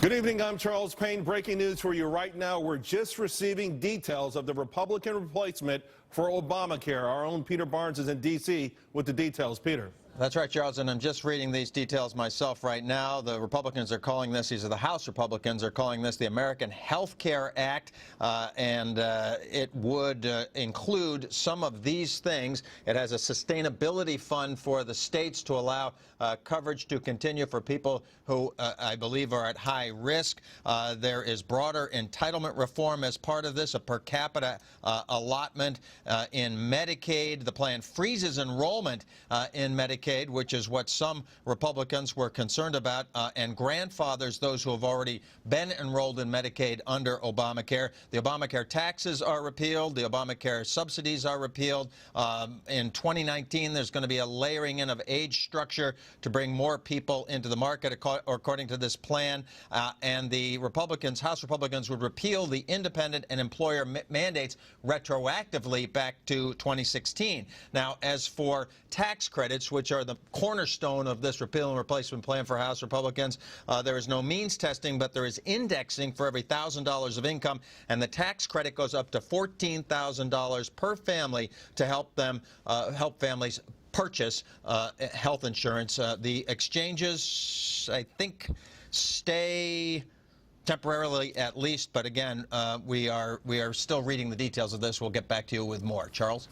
Good evening, I'm Charles Payne. Breaking news for you right now. We're just receiving details of the Republican replacement for Obamacare. Our own Peter Barnes is in D.C. with the details. Peter. That's right, Charles, and I'm just reading these details myself right now. The Republicans are calling this, these are the House Republicans, are calling this the American Health Care Act, and it would include some of these things. It has a sustainability fund for the states to allow coverage to continue for people who I believe are at high risk. There is broader entitlement reform as part of this, a per capita allotment in Medicaid. The plan freezes enrollment in Medicaid, which is what some Republicans were concerned about, and grandfathers those who have already been enrolled in Medicaid under Obamacare. The Obamacare taxes are repealed. The Obamacare subsidies are repealed. In 2019, there's going to be a layering in of age structure to bring more people into the market, according to this plan. And the Republicans, House Republicans, would repeal the independent and employer mandates retroactively back to 2016. Now, as for tax credits, which are the cornerstone of this repeal and replacement plan for House Republicans, there is no means testing, but there is indexing for every $1,000 of income, and the tax credit goes up to $14,000 per family to help families purchase health insurance. The exchanges, I think, stay temporarily at least, but again, we are still reading the details of this. We'll get back to you with more. Charles?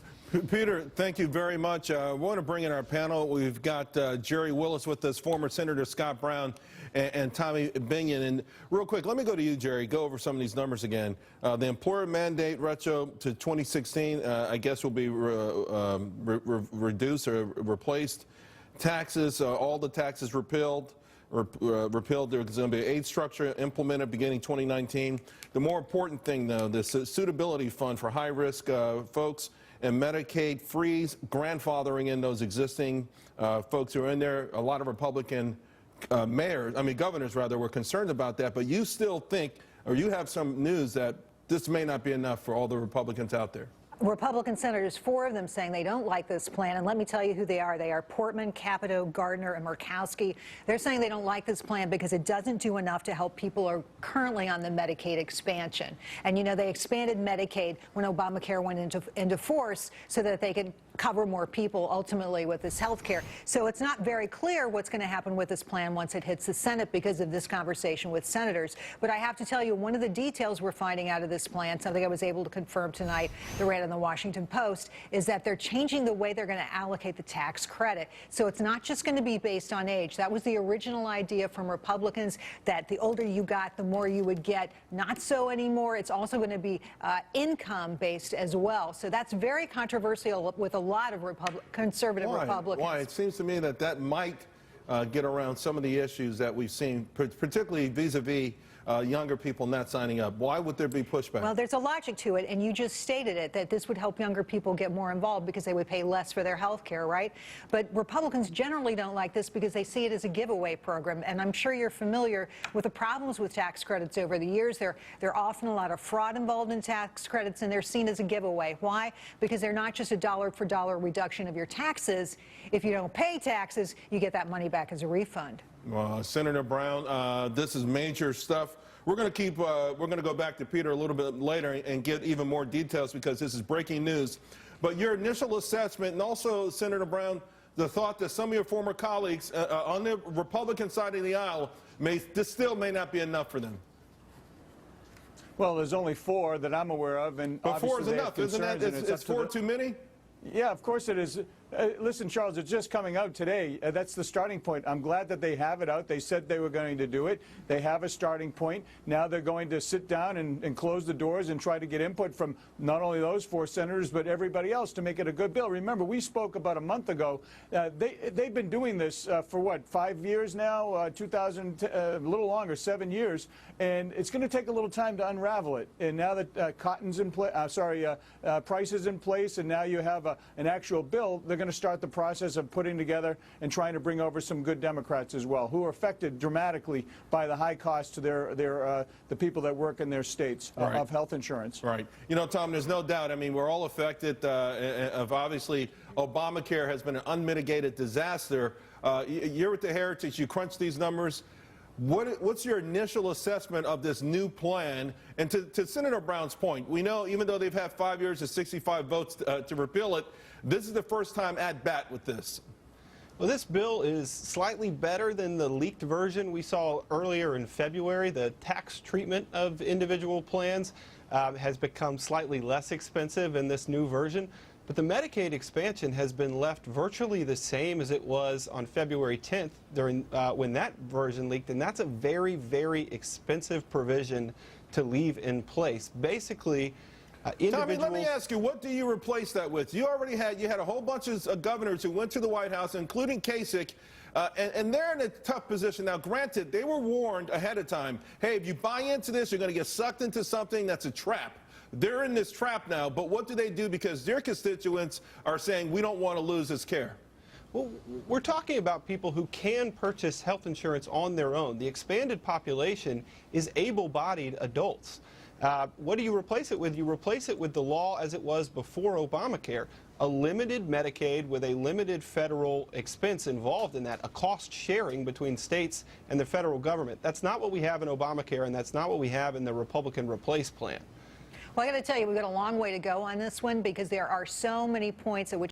Peter, thank you very much. I want to bring in our panel. We've got Jerry Willis with us, former Senator Scott Brown, and Tommy Binion. And real quick, let me go to you, Jerry. Go over some of these numbers again. The employer mandate retro to 2016, I guess, will be reduced or replaced. Taxes, all the taxes repealed. There's going to be an age structure implemented beginning 2019. The more important thing, though, the suitability fund for high-risk folks, and Medicaid freeze, grandfathering in those existing folks who are in there. A lot of Republican governors rather, were concerned about that. But you still think, or you have some news that this may not be enough for all the Republicans out there. Republican senators, 4 of them, saying they don't like this plan. And let me tell you who they are. They are Portman, Capito, Gardner, and Murkowski. They're saying they don't like this plan because it doesn't do enough to help people who are currently on the Medicaid expansion. And, you know, they expanded Medicaid when Obamacare went into force so that they could cover more people ultimately with this health care. So it's not very clear what's going to happen with this plan once it hits the Senate because of this conversation with senators. But I have to tell you, one of the details we're finding out of this plan, something I was able to confirm tonight, that ran in the Washington Post, is that they're changing the way they're going to allocate the tax credit. So it's not just going to be based on age. That was the original idea from Republicans, that the older you got, the more you would get. Not so anymore. It's also going to be income-based as well. So that's very controversial with a lot of conservative Republicans. Why? It seems to me that that might get around some of the issues that we've seen, particularly vis-a-vis younger people not signing up. Why would there be pushback? Well, there's a logic to it, and you just stated it, that this would help younger people get more involved because they would pay less for their health care, right? But Republicans generally don't like this because they see it as a giveaway program, and I'm sure you're familiar with the problems with tax credits over the years. There are often a lot of fraud involved in tax credits, and they're seen as a giveaway. Why? Because they're not just a dollar-for-dollar reduction of your taxes. If you don't pay taxes, you get that money back as a refund. Senator Brown, this is major stuff. We're going to go back to Peter a little bit later and get even more details because this is breaking news. But your initial assessment, and also, Senator Brown, the thought that some of your former colleagues on the Republican side of the aisle, this still may not be enough for them. Well, there's only 4 that I'm aware of, and but 4 is enough, isn't it? Is 4 too many? Yeah, of course it is. Listen, Charles, it's just coming out today. That's the starting point. I'm glad that they have it out. They said they were going to do it. They have a starting point. Now they're going to sit down and close the doors and try to get input from not only those 4 senators, but everybody else to make it a good bill. Remember, we spoke about a month ago. They've been doing this for, what, 5 years now? A little longer, 7 years. And it's going to take a little time to unravel it. And now that cotton's in place, price is in place, and now you have an actual bill, they're going to start the process of putting together and trying to bring over some good Democrats as well, who are affected dramatically by the high cost to the people that work in their states of health insurance. Right. You know, Tom, there's no doubt. I mean, we're all affected of, obviously, Obamacare has been an unmitigated disaster. You're with the Heritage. You crunch these numbers. What's your initial assessment of this new plan? And to Senator Brown's point, we know even though they've had 5 years and 65 votes to repeal it, this is the first time at bat with this. Well, this bill is slightly better than the leaked version we saw earlier in February. The tax treatment of individual plans has become slightly less expensive in this new version. But the Medicaid expansion has been left virtually the same as it was on February 10th during when that version leaked, and that's a very, very expensive provision to leave in place. Basically, Tommy, let me ask you, what do you replace that with? You had a whole bunch of governors who went to the White House, including Kasich, and they're in a tough position. Now, granted, they were warned ahead of time, hey, if you buy into this, you're going to get sucked into something that's a trap. They're in this trap now, but what do they do because their constituents are saying we don't want to lose this care? Well, we're talking about people who can purchase health insurance on their own. The expanded population is able-bodied adults. What do you replace it with? You replace it with the law as it was before Obamacare, a limited Medicaid with a limited federal expense involved in that, a cost sharing between states and the federal government. That's not what we have in Obamacare, and that's not what we have in the Republican Replace plan. Well, I got to tell you, we've got a long way to go on this one because there are so many points at which